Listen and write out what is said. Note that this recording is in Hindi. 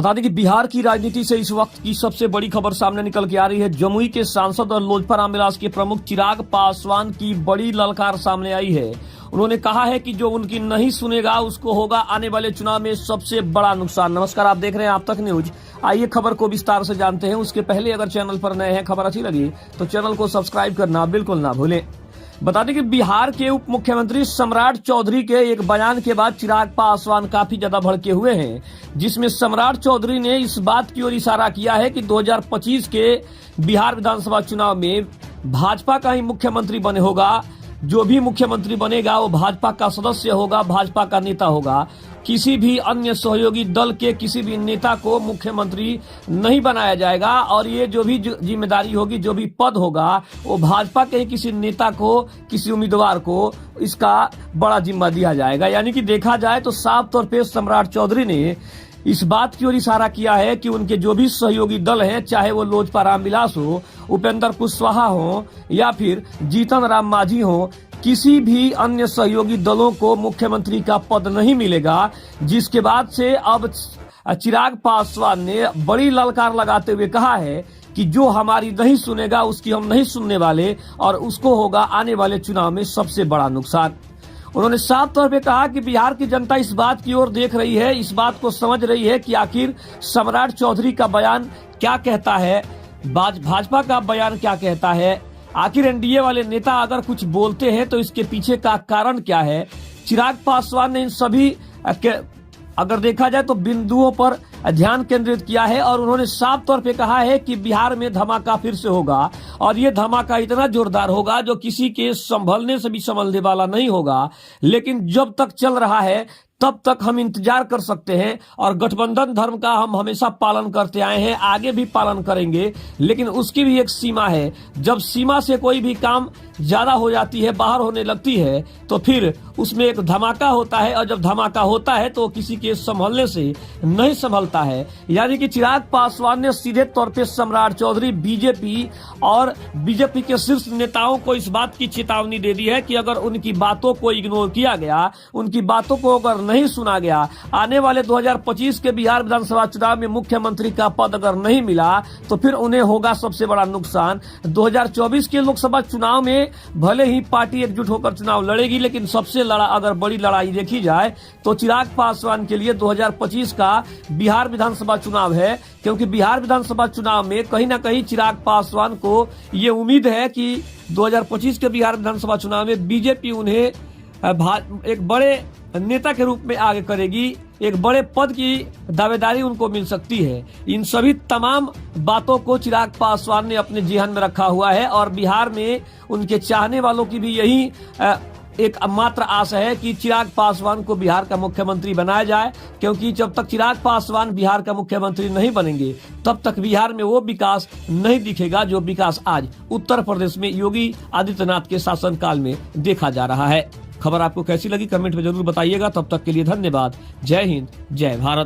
बता दें कि बिहार की राजनीति से इस वक्त की सबसे बड़ी खबर सामने निकल के आ रही है। जमुई के सांसद और लोजपा रामविलास के प्रमुख चिराग पासवान की बड़ी ललकार सामने आई है। उन्होंने कहा है कि जो उनकी नहीं सुनेगा उसको होगा आने वाले चुनाव में सबसे बड़ा नुकसान। नमस्कार, आप देख रहे हैं आप तक न्यूज। आइए खबर को विस्तार से जानते हैं। उसके पहले अगर चैनल पर नए हैं, खबर अच्छी लगी तो चैनल को सब्सक्राइब करना बिल्कुल ना भूलें। बता दें कि बिहार के उप मुख्यमंत्री सम्राट चौधरी के एक बयान के बाद चिराग पासवान काफी ज्यादा भड़के हुए हैं, जिसमें सम्राट चौधरी ने इस बात की ओर इशारा किया है कि 2025 के बिहार विधानसभा चुनाव में भाजपा का ही मुख्यमंत्री बने होगा। जो भी मुख्यमंत्री बनेगा वो भाजपा का सदस्य होगा, भाजपा का नेता होगा। किसी भी अन्य सहयोगी दल के किसी भी नेता को मुख्यमंत्री नहीं बनाया जाएगा और ये जो भी जिम्मेदारी होगी, जो भी पद होगा, वो भाजपा के ही किसी नेता को, किसी उम्मीदवार को इसका बड़ा जिम्मा दिया जाएगा। यानी कि देखा जाए तो साफ तौर पे सम्राट चौधरी ने इस बात की ओर इशारा किया है कि उनके जो भी सहयोगी दल हैं, चाहे वो लोजपा रामविलास हो, उपेंद्र कुशवाहा हो या फिर जीतन राम मांझी हो, किसी भी अन्य सहयोगी दलों को मुख्यमंत्री का पद नहीं मिलेगा। जिसके बाद से अब चिराग पासवान ने बड़ी ललकार लगाते हुए कहा है कि जो हमारी नहीं सुनेगा उसकी हम नहीं सुनने वाले और उसको होगा आने वाले चुनाव में सबसे बड़ा नुकसान। उन्होंने साफ तौर पे कहा कि बिहार की जनता इस बात की ओर देख रही है, इस बात को समझ रही है कि आखिर सम्राट चौधरी का बयान क्या कहता है, भाजपा का बयान क्या कहता है, आखिर एनडीए वाले नेता अगर कुछ बोलते हैं तो इसके पीछे का कारण क्या है। चिराग पासवान ने इन सभी अगर देखा जाए तो बिंदुओं पर ध्यान केंद्रित किया है और उन्होंने साफ तौर पे कहा है कि बिहार में धमाका फिर से होगा और ये धमाका इतना जोरदार होगा जो किसी के संभलने से भी संभलने वाला नहीं होगा। लेकिन जब तक चल रहा है तब तक हम इंतजार कर सकते हैं और गठबंधन धर्म का हम हमेशा पालन करते आए हैं, आगे भी पालन करेंगे। लेकिन उसकी भी एक सीमा है। जब सीमा से कोई भी काम ज्यादा हो जाती है, बाहर होने लगती है, तो फिर उसमें एक धमाका होता है और जब धमाका होता है तो किसी के संभलने से नहीं संभलता है। यानी कि चिराग पासवान ने सीधे तौर पे सम्राट चौधरी, बीजेपी और बीजेपी के शीर्ष नेताओं को इस बात की चेतावनी दे दी है कि अगर उनकी बातों को इग्नोर किया गया, उनकी बातों को अगर नहीं सुना गया, आने वाले 2025 के बिहार विधानसभा चुनाव में मुख्यमंत्री का पद अगर नहीं मिला तो फिर उन्हें होगा सबसे बड़ा नुकसान। 2024 के लोकसभा चुनाव में भले ही पार्टी एकजुट होकर चुनाव लड़ेगी, लेकिन सबसे अगर बड़ी लड़ाई देखी जाए तो चिराग पासवान के लिए 2025 का बिहार विधानसभा चुनाव है। क्योंकि बिहार विधानसभा चुनाव में कहीं ना कहीं चिराग पासवान को ये उम्मीद है कि 2025 के बिहार विधानसभा चुनाव में बीजेपी उन्हें एक बड़े नेता के रूप में आगे करेगी, एक बड़े पद की दावेदारी उनको मिल सकती है। इन सभी तमाम बातों को चिराग पासवान ने अपने जेहन में रखा हुआ है और बिहार में उनके चाहने वालों की भी यही एक मात्र आशा है कि चिराग पासवान को बिहार का मुख्यमंत्री बनाया जाए। क्योंकि जब तक चिराग पासवान बिहार का मुख्यमंत्री नहीं बनेंगे तब तक बिहार में वो विकास नहीं दिखेगा जो विकास आज उत्तर प्रदेश में योगी आदित्यनाथ के शासनकाल में देखा जा रहा है। खबर आपको कैसी लगी कमेंट में जरूर बताइएगा। तब तक के लिए धन्यवाद। जय हिंद, जय भारत।